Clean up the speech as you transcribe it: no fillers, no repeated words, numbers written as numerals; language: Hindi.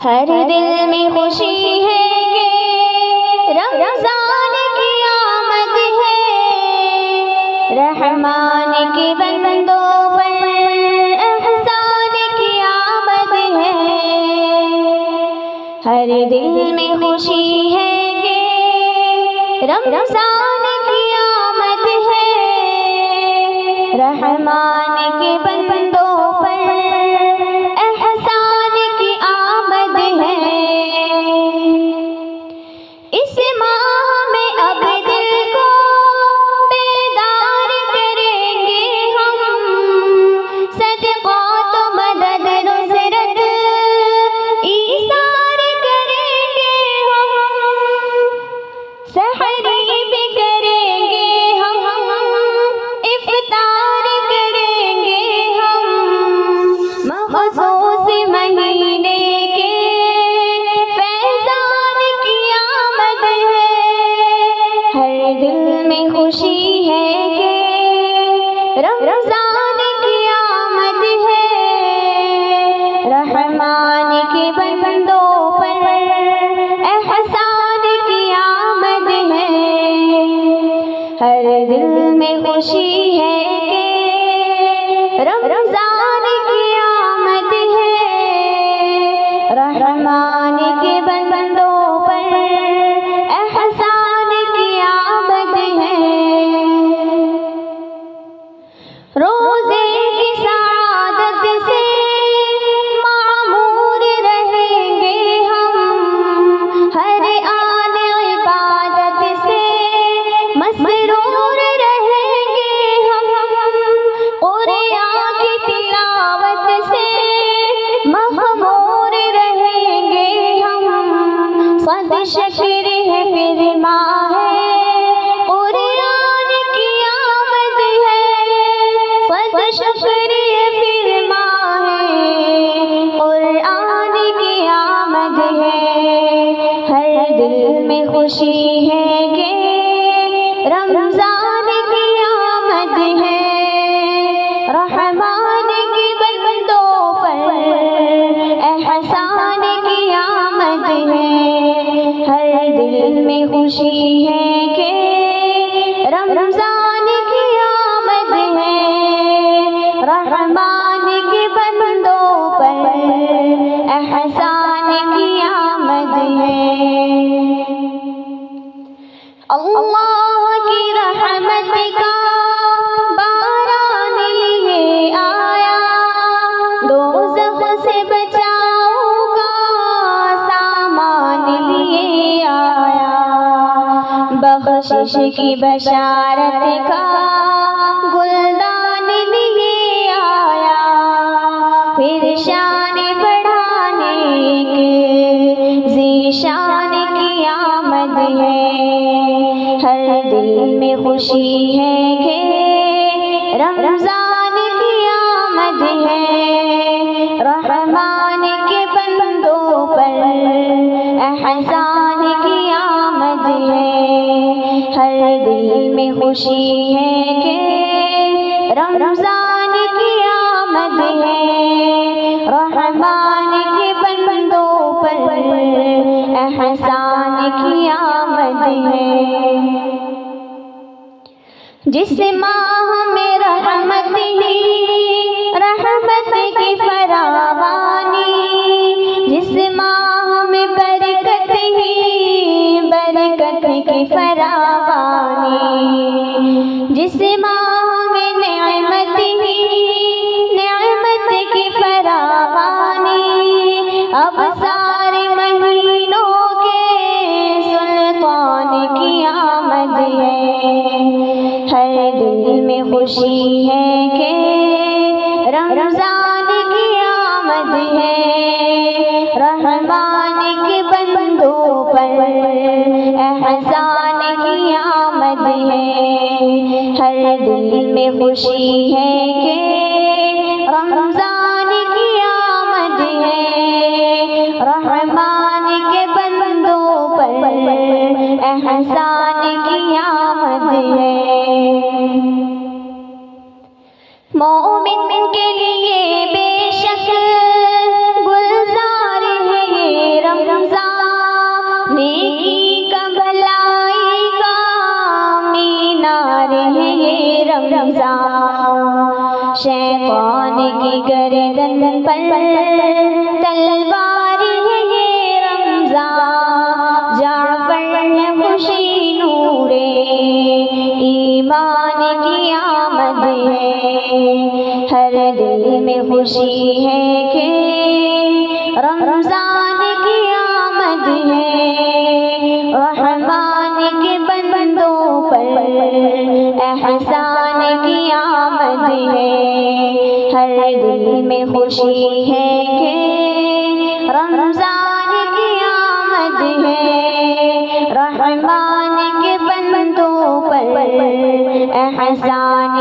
हर दिल में खुशी है कि रमज़ान की आमद है। रहमान के बंदों पर एहसान की आमद है। हर दिल में खुशी है कि रमज़ान की आमद है। रहमान के बंदों पर एहसान की आमद है। इस माह में अब दिल को बेदार करेंगे हम। सदका तो मदद नुसरत ईसार करेंगे हम। सहरी भी करेंगे हम, इफ्तार करेंगे हम। मखसूस महीने के फैज़ान की आमद है। हर दिल में खुशी है कि रमज़ान की आमद है। रहमान के बंदों पर एहसान की आमद है। हर दिल में खुशी है कि रमज़ान की आमद है। रहमान के बंदों पर एहसान की आमद है। रोज़े की सआदत से मामूर रहेंगे हम। हर आन इबादत से मसरूर रहेंगे हम। कुरान की तिलावत से महमूर रहेंगे हम। सद शुक्र है फिर माह कुरान की आमद है। सद शुक्र है फिर माह कुरान की आमद है। हर दिल में खुशी है कि रमज़ान की आमद है। रहमान के बंदों पर एहसान की आमद है। हर दिल में खुशी है कि रमज़ान की आमद है। रहमान के बंदों पर एहसान की आमद है। अल्लाह की रहमत का बारान लिए आया। दोज़ख से बचाव का सामान लिए आया। बख्शिश की बशारत का गुलदान लिए आया। फिर शान बढ़ाने के ज़ीशान की आमद है। हर दिल में खुशी है कि रमज़ान की आमद है। रहमान के बंदों पर एहसान की आमद है। हर दिल में खुशी है कि रमज़ान की आमद है। रहमान के बंदों पर एहसान की आमद है। जिस माह में रहमत ही रहमत की फरावानी। जिस माह में बरकत ही बरकत की फरावानी। जिस माह में नेमत ही नेमत की फरावानी। अब सारे महीनों के सुल्तान की आमद है। हर दिल में खुशी है कि रमज़ान की आमद है। रहमान के बंदों पर एहसान की आमद है। हर दिल में खुशी है कि रमज़ान की आमद है। रहमान के बंदों पर एहसान की आमद है। मोमिन के लिए बेशक गुलजार है ये गर्दन पर तलवार है ये रमज़ान, जाफर है खुशी नूरे ईमान की आमद है। हर दिल में खुशी है कि रमज़ान की आमद है। रहमान के बंदों पर एहसान की आमद है। हर दिल में खुशी है कि रमज़ान की आमद है। रहमान के बंदों पर एहसान